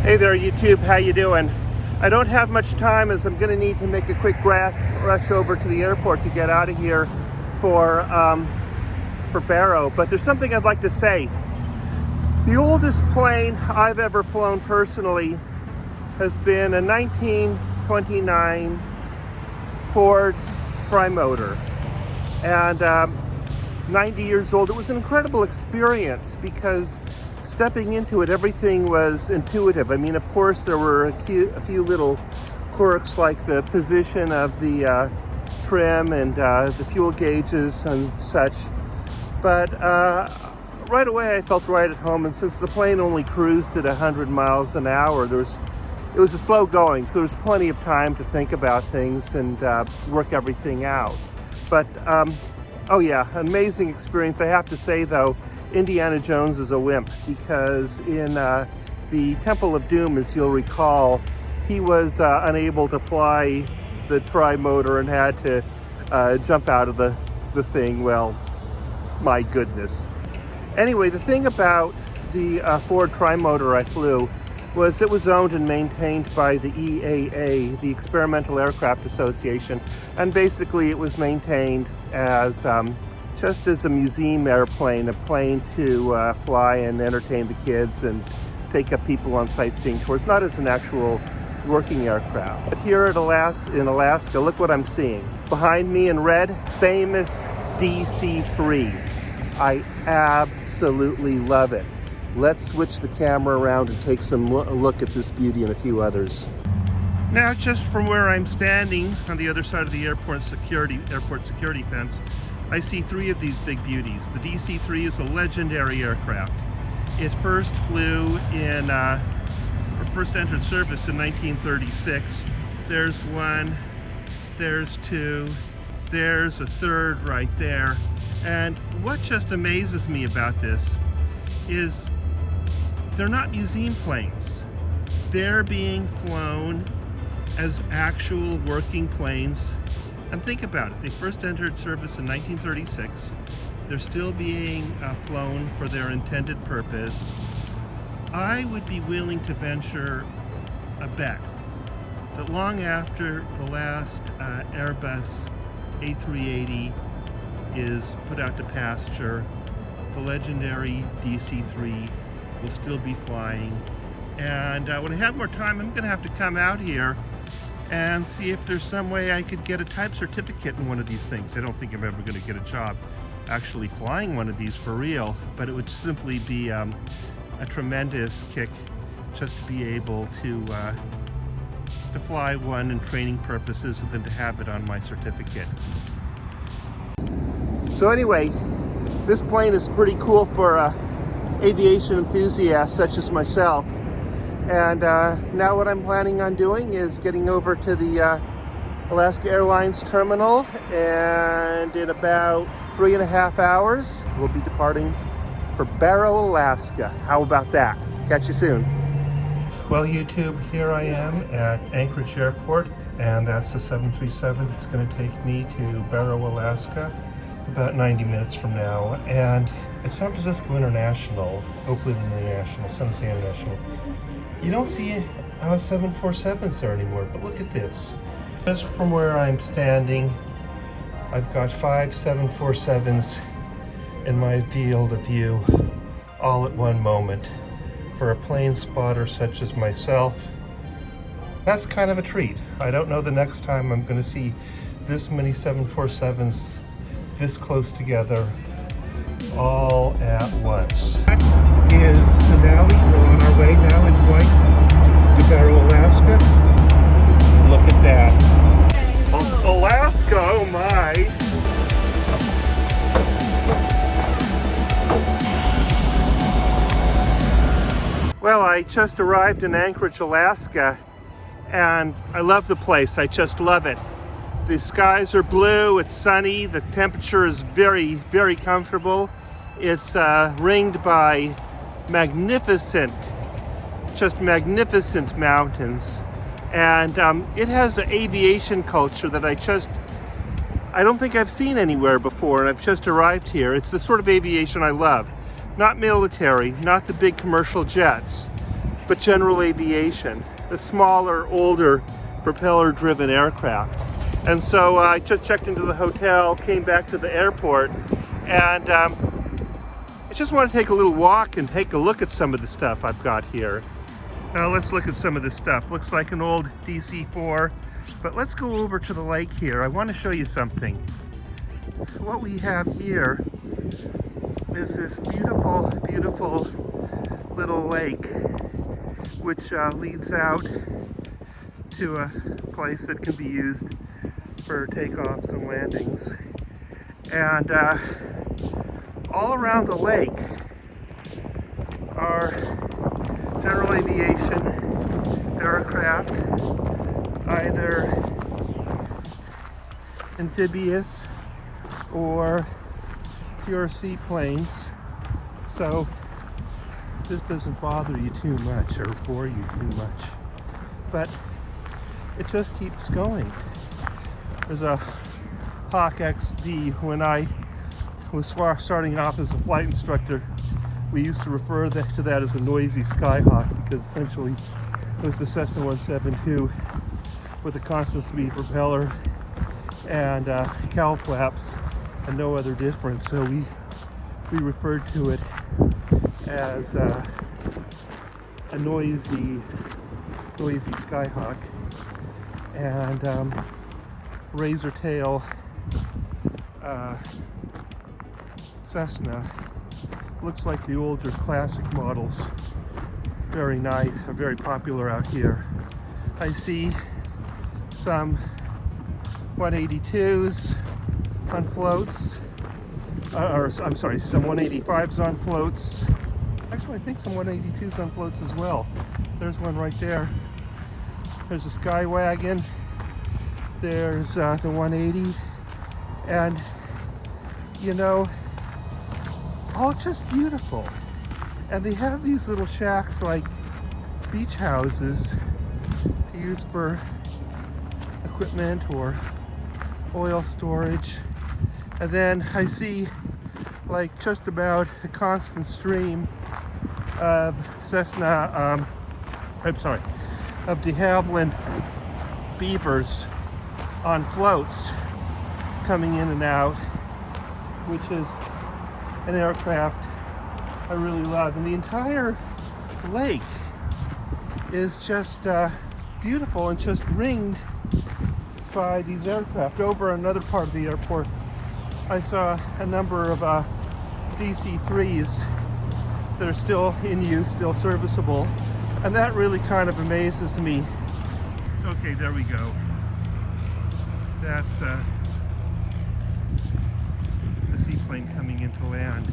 Hey there YouTube, how you doing? I don't have much time as I'm going to need to make a quick rush over to the airport to get out of here for Barrow, but there's something I'd like to say. The oldest plane I've ever flown personally has been a 1929 Ford Trimotor, and 90 years old. It was an incredible experience because stepping into it, everything was intuitive. I mean, of course, there were a few little quirks like the position of the trim and the fuel gauges and such. But right away, I felt right at home. And since the plane only cruised at 100 miles an hour, it was a slow going, so there was plenty of time to think about things and work everything out. But oh yeah, amazing experience. I have to say though, Indiana Jones is a wimp, because in the Temple of Doom, as you'll recall, he was unable to fly the Trimotor and had to jump out of the thing. Well, my goodness. Anyway, the thing about the Ford Trimotor I flew was it was owned and maintained by the EAA, the Experimental Aircraft Association, and basically it was maintained as just as a museum airplane, a plane to fly and entertain the kids and take up people on sightseeing tours, not as an actual working aircraft. But here in Alaska, look what I'm seeing. Behind me in red, famous DC-3. I absolutely love it. Let's switch the camera around and take some look at this beauty and a few others. Now, just from where I'm standing on the other side of the airport security fence, I see three of these big beauties. The DC-3 is a legendary aircraft. It first entered service in 1936. There's one, there's two, there's a third right there. And what just amazes me about this is they're not museum planes. They're being flown as actual working planes. And think about it, they first entered service in 1936. They're still being flown for their intended purpose. I would be willing to venture a bet that long after the last Airbus A380 is put out to pasture, the legendary DC-3 will still be flying. And when I have more time, I'm going to have to come out here and see if there's some way I could get a type certificate in one of these things. I don't think I'm ever going to get a job actually flying one of these for real, but it would simply be a tremendous kick just to be able to fly one in training purposes and then to have it on my certificate. So anyway, this plane is pretty cool for aviation enthusiasts such as myself. And now what I'm planning on doing is getting over to the Alaska Airlines terminal, and in about 3.5 hours, we'll be departing for Barrow, Alaska. How about that? Catch you soon. Well, YouTube, here I am at Anchorage Airport, and that's the 737. It's going to take me to Barrow, Alaska, about 90 minutes from now. And it's San Francisco International, Oakland International, San Jose International. You don't see 747s there anymore, but look at this. Just from where I'm standing, I've got 5 747s in my field of view, all at one moment. For a plane spotter such as myself, that's kind of a treat. I don't know the next time I'm going to see this many 747s this close together, all at once. Is Denali. We're on our way now in flight to Barrow, Alaska. Look at that. Alaska, oh my. Well, I just arrived in Anchorage, Alaska, and I love the place. I just love it. The skies are blue, it's sunny, the temperature is very, very comfortable. It's ringed by magnificent mountains, and it has an aviation culture that I don't think I've seen anywhere before, and I've just arrived here. It's the sort of aviation I love. Not military, not the big commercial jets, but general aviation, the smaller, older, propeller-driven aircraft. And so I just checked into the hotel, came back to the airport, and I just want to take a little walk and take a look at some of the stuff I've got here. Let's look at some of this stuff. Looks like an old DC-3, but let's go over to the lake here. I want to show you something. What we have here is this beautiful, beautiful little lake, which leads out to a place that can be used for takeoffs and landings. And all around the lake are general aviation aircraft, either amphibious or pure seaplanes. So this doesn't bother you too much or bore you too much, but it just keeps going. There's a Hawk XD. When I was starting off as a flight instructor, we used to refer to that as a noisy Skyhawk, because essentially it was the Cessna 172 with a constant speed propeller and cowl flaps and no other difference. So we referred to it as a noisy Skyhawk. And razor tail Cessna looks like the older classic models. Very nice, are very popular out here. I see some 182s on floats, I'm sorry, some 185s on floats. Actually, I think some 182s on floats as well. There's one right there. There's a Skywagon. There's the 180. And, you know, all just beautiful. And they have these little shacks like beach houses to use for equipment or oil storage. And then I see like just about a constant stream of Cessna, of de Havilland Beavers on floats coming in and out, which is an aircraft I really love. And the entire lake is just beautiful and just ringed by these aircraft. Over another part of the airport, I saw a number of DC-3s that are still in use, still serviceable, and that really kind of amazes me. Okay, there we go. That's a seaplane coming into land.